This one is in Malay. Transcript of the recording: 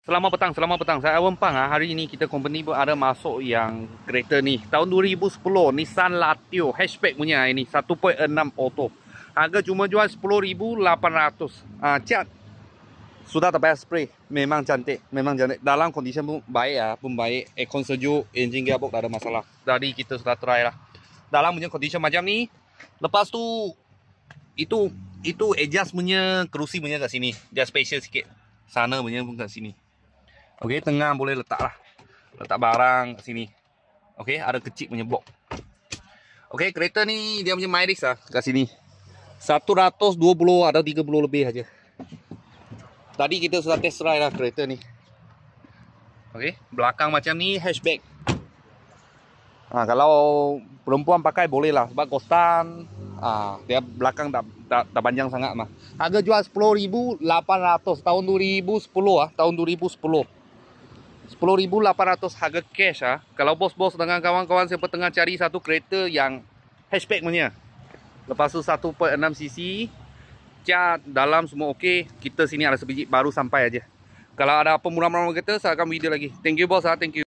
Selamat petang. Saya Awan Pang. Hari ini kita company pun ada masuk yang kereta ni. Tahun 2010, Nissan Latio. Hatchback punya ini. 1.6 auto. Harga cuma jual 10,800. Cat. Sudah tak payah spray. Memang cantik. Dalam kondisi pun baik pun baik. Aircon sejuk. Engine gearbox tak ada masalah. Tadi kita sudah try lah. Dalam punya kondisi macam ni. Lepas tu, itu adjust punya kerusi punya kat sini. Dia special sikit. Sana punya pun kat sini. Okey, tengah boleh letak lah. Letak barang kat sini. Okey, ada kecil punya box. Okey, kereta ni dia punya mileage lah kat sini. 120 atau 30 lebih aja. Tadi kita sudah test drive lah kereta ni. Okey, belakang macam ni hatchback. Kalau perempuan pakai boleh lah sebab Costan dia belakang tak panjang sangat mah. Harga jual 10,800 tahun 2010 tahun 2010. 10,800 harga cash Kalau bos-bos dengan kawan-kawan siapa tengah cari satu kereta yang hatchback punya. Lepas tu 1.6 cc, cat dalam semua okey. Kita sini ada sebiji baru sampai aja. Kalau ada apa murah-murah kereta, saya akan video lagi. Thank you bos thank you.